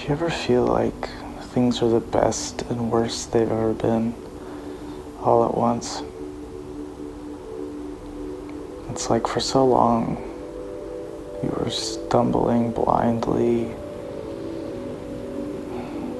you ever feel like things are the best and worst they've ever been all at once? It's like for so long you were stumbling blindly,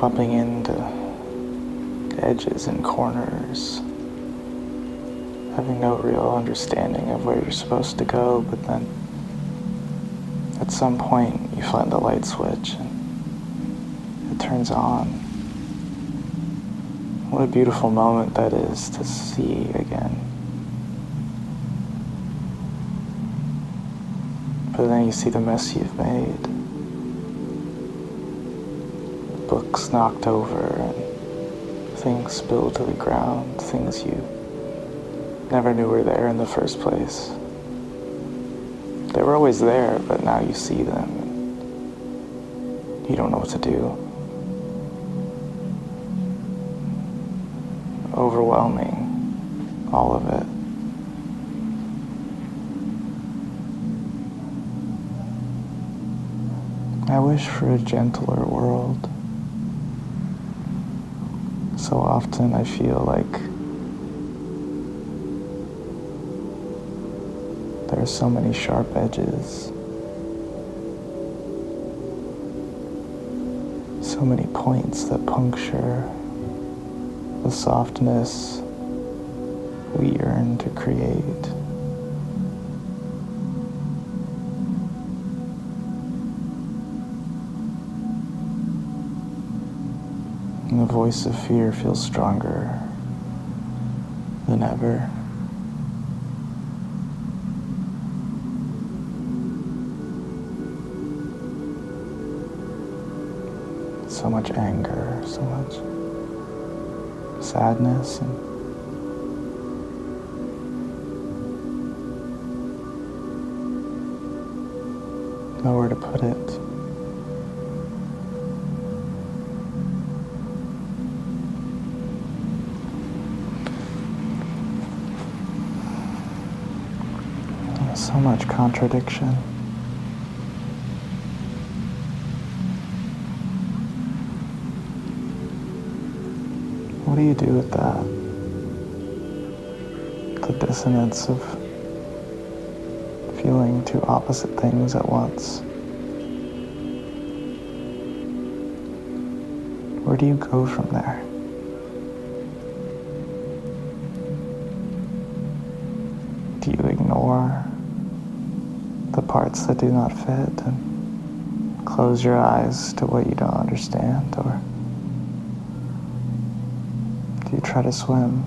bumping into edges and corners, having no real understanding of where you're supposed to go, but then at some point you find the light switch and it turns on. What a beautiful moment that is to see again. But then you see the mess you've made. Books knocked over and things spilled to the ground, things you never knew were there in the first place. They were always there, but now you see them and you don't know what to do. Overwhelming, all of it. I wish for a gentler world. So often I feel like there are so many sharp edges, so many points that puncture the softness we yearn to create. And the voice of fear feels stronger than ever. So much anger, so much sadness, and nowhere to put it. So much contradiction. What do you do with that? The dissonance of feeling two opposite things at once. Where do you go from there? Do you ignore the parts that do not fit and close your eyes to what you don't understand? Or do you try to swim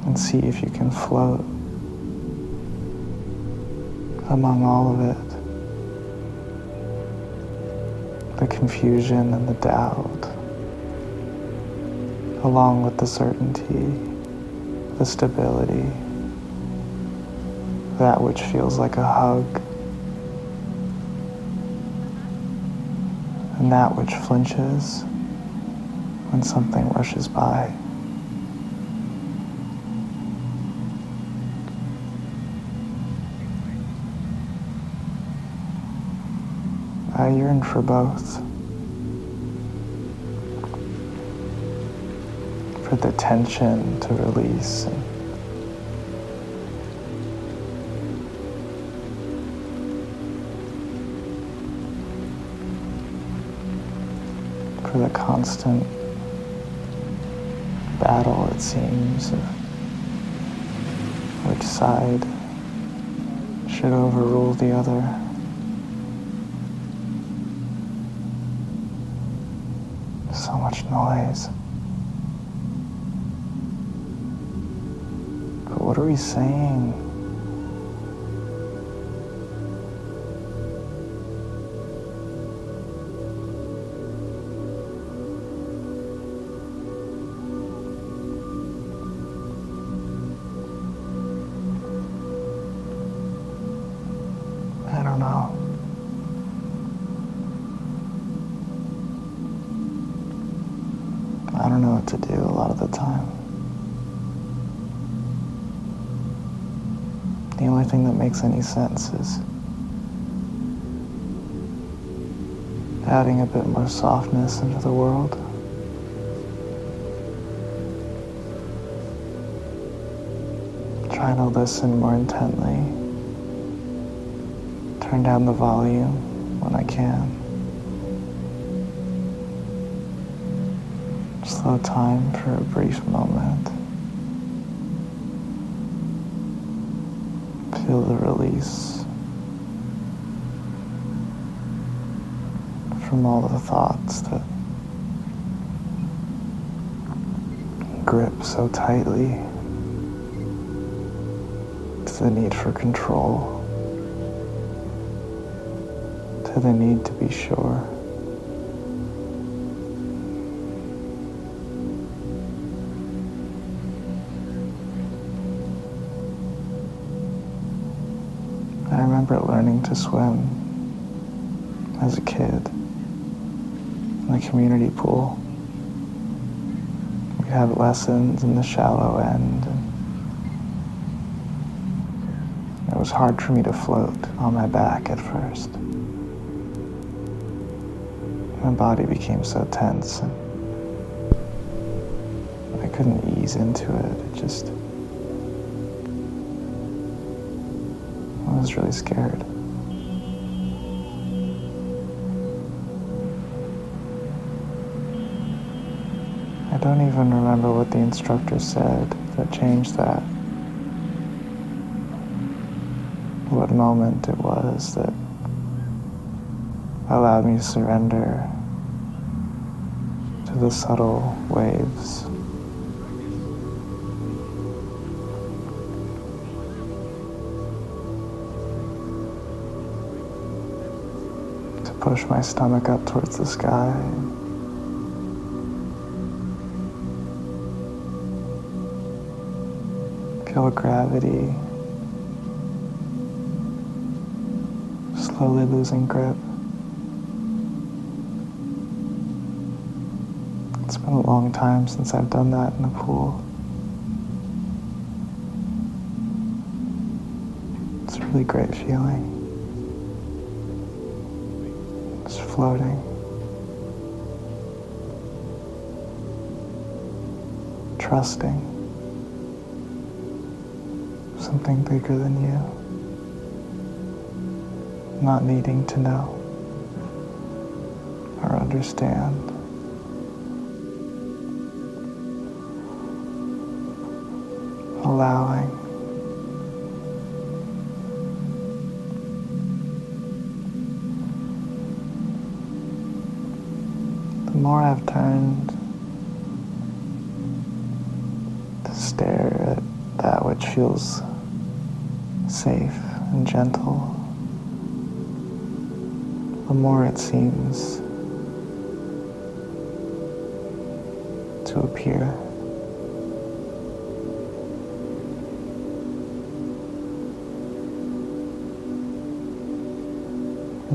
and see if you can float among all of it? The confusion and the doubt, along with the certainty, the stability, that which feels like a hug, and that which flinches when something rushes by. I yearn for both. For the tension to release, and for the constant battle, it seems, of which side should overrule the other. So much noise. But what are we saying? I don't know. I don't know what to do a lot of the time. The only thing that makes any sense is adding a bit more softness into the world. Trying to listen more intently. Turn down the volume when I can. Slow time for a brief moment. Feel the release from all the thoughts that grip so tightly to the need for control, to the need to be sure. I remember learning to swim as a kid in the community pool. We had lessons in the shallow end, and it was hard for me to float on my back at first. My body became so tense, and I couldn't ease into it. I was really scared. I don't even remember what the instructor said that changed that. What moment it was that allowed me to surrender to the subtle waves. Push my stomach up towards the sky. Feel gravity slowly losing grip. It's been a long time since I've done that in a pool. It's a really great feeling. Floating, trusting something bigger than you, not needing to know or understand. Allowing. The more I've turned to stare at that which feels safe and gentle, the more it seems to appear.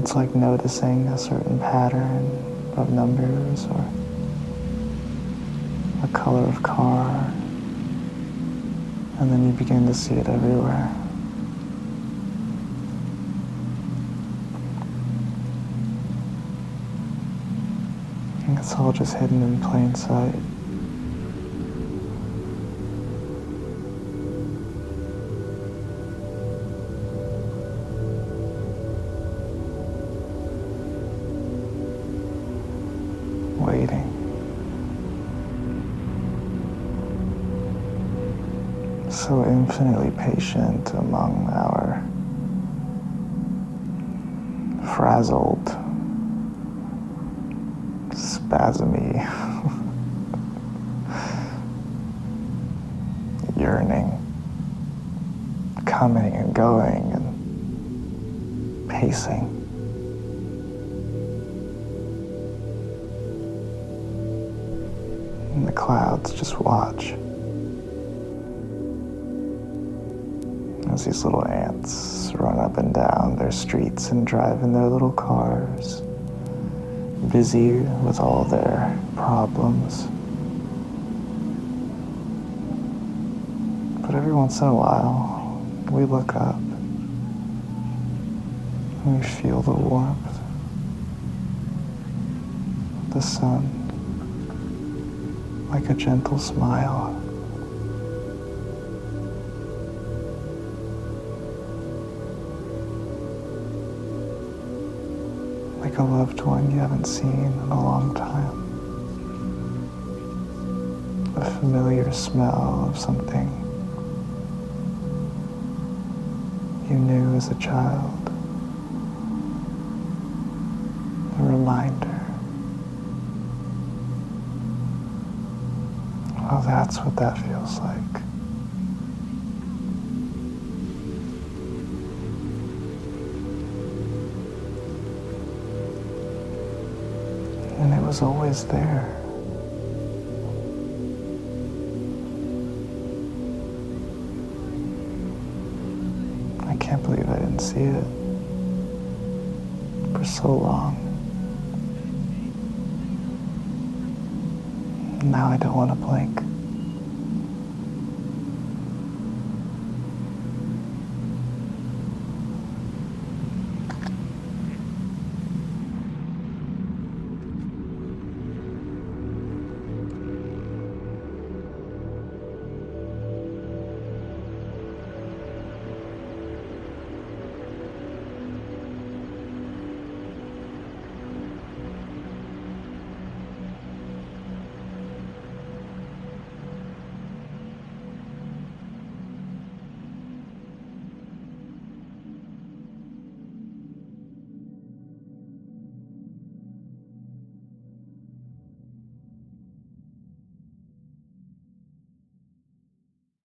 It's like noticing a certain pattern of numbers or a color of car, and then you begin to see it everywhere. And it's all just hidden in plain sight. Waiting. So infinitely patient among our frazzled, spasmy, yearning, coming and going and pacing. And the clouds just watch as these little ants run up and down their streets and drive in their little cars, busy with all their problems. But every once in a while, we look up and we feel the warmth the sun, like a gentle smile. Like a loved one you haven't seen in a long time. A familiar smell of something you knew as a child. A reminder. Oh, that's what that feels like. And it was always there. I can't believe I didn't see it for so long. Now I don't want to blink.